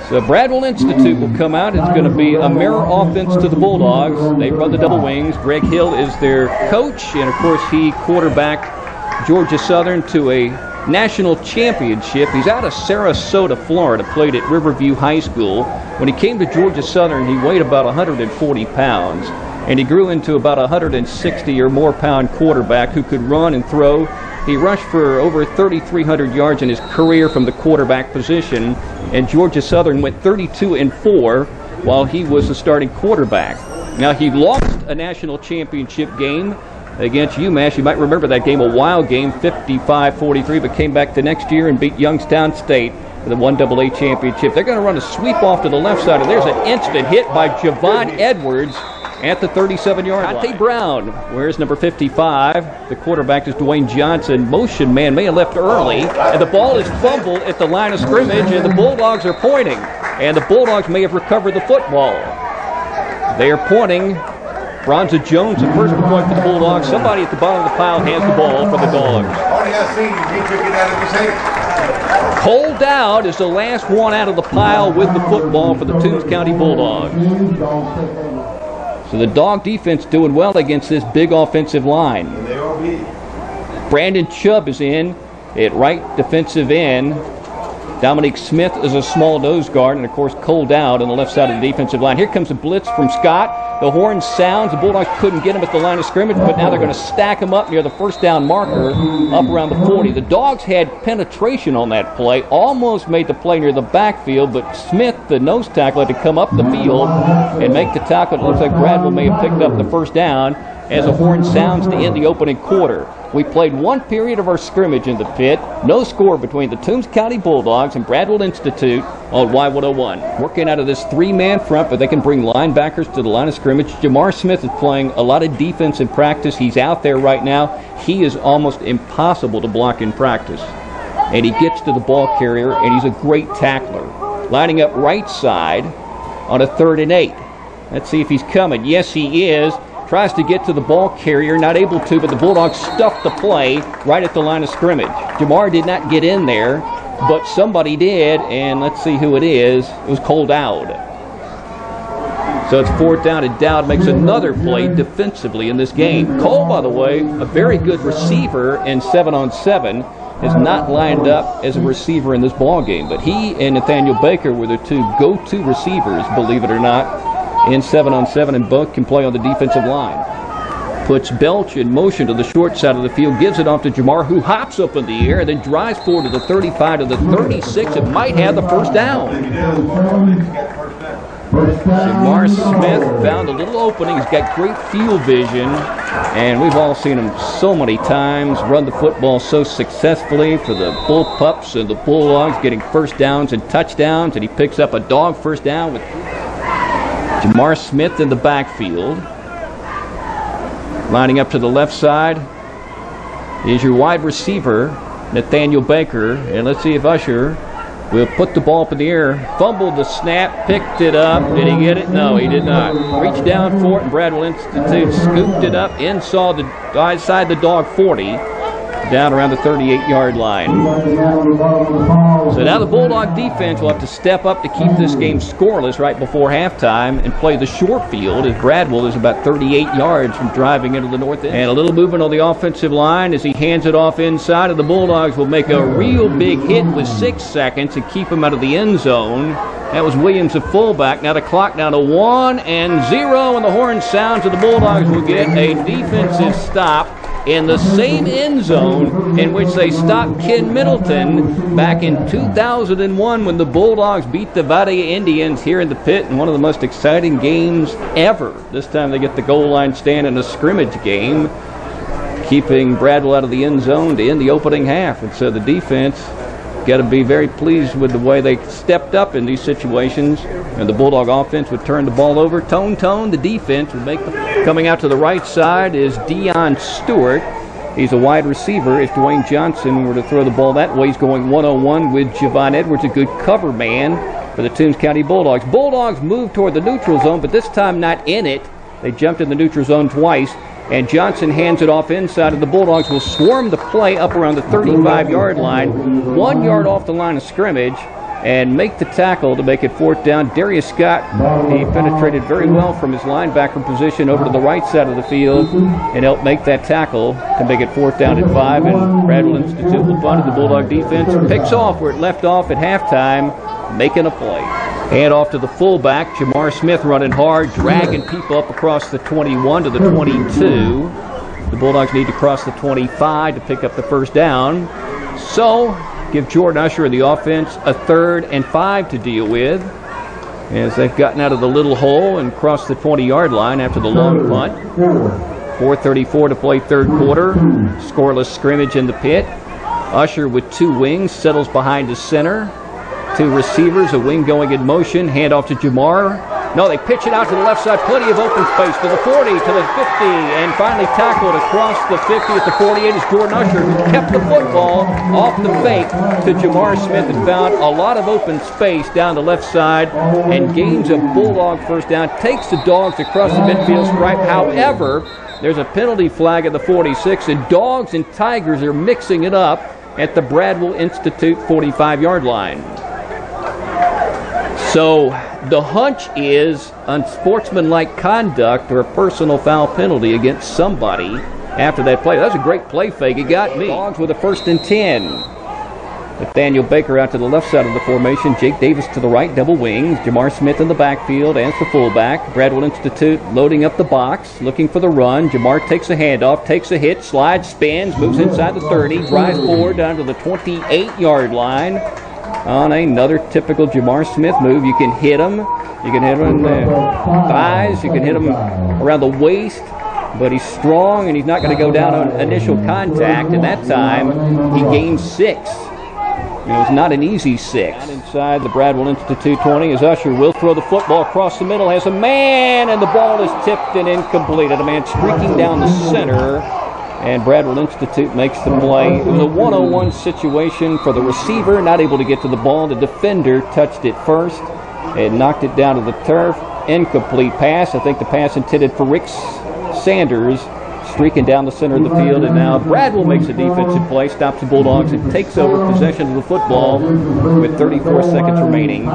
So Bradwell Institute will come out. It's going to be a mirror offense to the Bulldogs. They run the double wings. Greg Hill is their coach, and of course he quarterbacked Georgia Southern to a national championship. He's out of Sarasota, Florida, played at Riverview High School. When he came to Georgia Southern, he weighed about 140 pounds, and he grew into about 160 or more pound quarterback who could run and throw. He rushed for over 3,300 yards in his career from the quarterback position, and Georgia Southern went 32-4 while he was the starting quarterback. Now, he lost a national championship game against UMass. You might remember that game, a wild game, 55-43, but came back the next year and beat Youngstown State for the 1AA championship. They're going to run a sweep off to the left side, and there's an instant hit by Javon Edwards at the 37-yard line. Dante Brown, where's number 55? The quarterback is Dwayne Johnson. Motion man may have left early, and the ball is fumbled at the line of scrimmage, and the Bulldogs are pointing. And the Bulldogs may have recovered the football. They are pointing. Bronza Jones, the first point for the Bulldogs. Somebody at the bottom of the pile has the ball for the Dogs. Cole Dowd is the last one out of the pile with the football for the Toombs County Bulldogs. So the Dawg defense doing well against this big offensive line. Brandon Chubb is in at right defensive end. Dominique Smith is a small nose guard, and of course Cole Dowd on the left side of the defensive line. Here comes a blitz from Scott. The horn sounds. The Bulldogs couldn't get him at the line of scrimmage, but now they're going to stack him up near the first down marker up around the 40. The Dogs had penetration on that play, almost made the play near the backfield, but Smith, the nose tackle, had to come up the field and make the tackle. It looks like Bradwell may have picked up the first down as the horn sounds to end the opening quarter. We played one period of our scrimmage in the pit. No score between the Toombs County Bulldogs and Bradwell Institute on Y101. Working out of this three-man front, but they can bring linebackers to the line of scrimmage. Jamar Smith is playing a lot of defense in practice. He's out there right now. He is almost impossible to block in practice. And he gets to the ball carrier, and he's a great tackler. Lining up right side on a 3rd and 8. Let's see if he's coming. Yes, he is. Tries to get to the ball carrier, not able to, but the Bulldogs stuffed the play right at the line of scrimmage. Jamar did not get in there, but somebody did, and let's see who it is. It was Cole Dowd. So it's 4th down, and Dowd makes another play defensively in this game. Cole, by the way, a very good receiver in 7-on-7, has not lined up as a receiver in this ball game, but he and Nathaniel Baker were the two go-to receivers, believe it or not, in 7-on-7, and both can play on the defensive line. Puts Belch in motion to the short side of the field, gives it off to Jamar, who hops up in the air and then drives forward to the 35 to the 36 and might have the first down. Jamar Smith found a little opening. He's got great field vision, and we've all seen him so many times run the football so successfully for the Bullpups and the Bulldogs, getting first downs and touchdowns, and he picks up a Dawg first down with Jamar Smith in the backfield. Lining up to the left side is your wide receiver, Nathaniel Baker. And let's see if Usher will put the ball up in the air. Fumbled the snap, picked it up. Did he get it? No, he did not. Reached down for it, and Bradwell Institute scooped it up inside the Dawg 40. Down around the 38-yard line. So now the Bulldog defense will have to step up to keep this game scoreless right before halftime and play the short field, as Bradwell is about 38 yards from driving into the north end. And a little movement on the offensive line as he hands it off inside, and the Bulldogs will make a real big hit with 6 seconds to keep him out of the end zone. That was Williams, the fullback. Now the clock down to 1-0, and the horn sounds, and the Bulldogs will get a defensive stop in the same end zone in which they stopped Ken Middleton back in 2001 when the Bulldogs beat the Valle Indians here in the pit in one of the most exciting games ever. This time they get the goal line stand in a scrimmage game, keeping Bradwell out of the end zone to end the opening half. And so the defense got to be very pleased with the way they stepped up in these situations, and the Bulldog offense would turn the ball over. Tone, the defense would make coming out to the right side is Deion Stewart. He's a wide receiver. If Dwayne Johnson were to throw the ball that way, he's going 1-on-1 with Javon Edwards, a good cover man for the Toombs County Bulldogs. Bulldogs move toward the neutral zone, but this time not in it. They jumped in the neutral zone twice, and Johnson hands it off inside, and the Bulldogs will swarm the play up around the 35-yard line, 1 yard off the line of scrimmage. and make the tackle to make it 4th down. Darius Scott, he penetrated very well from his linebacker position over to the right side of the field and helped make that tackle to make it 4th down and 5. And Bradwell Institute will punt, and the Bulldog defense picks off where it left off at halftime, making a play. Hand off to the fullback, Jamar Smith running hard, dragging people up across the 21 to the 22. The Bulldogs need to cross the 25 to pick up the 1st down. So, give Jordan Usher and the offense a 3rd and 5 to deal with as they've gotten out of the little hole and crossed the 20-yard line after the long punt. 4:34 to play 3rd quarter. Scoreless scrimmage in the pit. Usher with 2 wings settles behind the center. 2 receivers, a wing going in motion. Hand off to Jamar. No, they pitch it out to the left side. Plenty of open space to the 40, to the 50, and finally tackled across the 50 at the 48 as Jordan Usher kept the football off the fake to Jamar Smith and found a lot of open space down the left side and gains a Bulldog 1st down. Takes the Dawgs across the midfield stripe. However, there's a penalty flag at the 46, and Dawgs and Tigers are mixing it up at the Bradwell Institute 45-yard line. So the hunch is unsportsmanlike conduct or a personal foul penalty against somebody after that play. That was a great play fake. It got me. Dogs with a 1st and 10. Nathaniel Baker out to the left side of the formation. Jake Davis to the right, double wings. Jamar Smith in the backfield as the fullback. Bradwell Institute loading up the box, looking for the run. Jamar takes a handoff, takes a hit, slides, spins, moves inside the 30, drives forward down to the 28-yard line. On another typical Jamar Smith move, you can hit him. You can hit him in the thighs. You can hit him around the waist. But he's strong, and he's not going to go down on initial contact. And that time, he gained 6. It was not an easy 6. Down inside the Bradwell Institute 20 as Usher will throw the football across the middle. Has a man, and the ball is tipped and incomplete. And a man streaking down the center. And Bradwell Institute makes the play. It was a one-on-one situation for the receiver, not able to get to the ball. The defender touched it first and knocked it down to the turf. Incomplete pass. I think the pass intended for Rick Sanders, streaking down the center of the field. And now Bradwell makes a defensive play, stops the Bulldogs, and takes over possession of the football with 34 seconds remaining.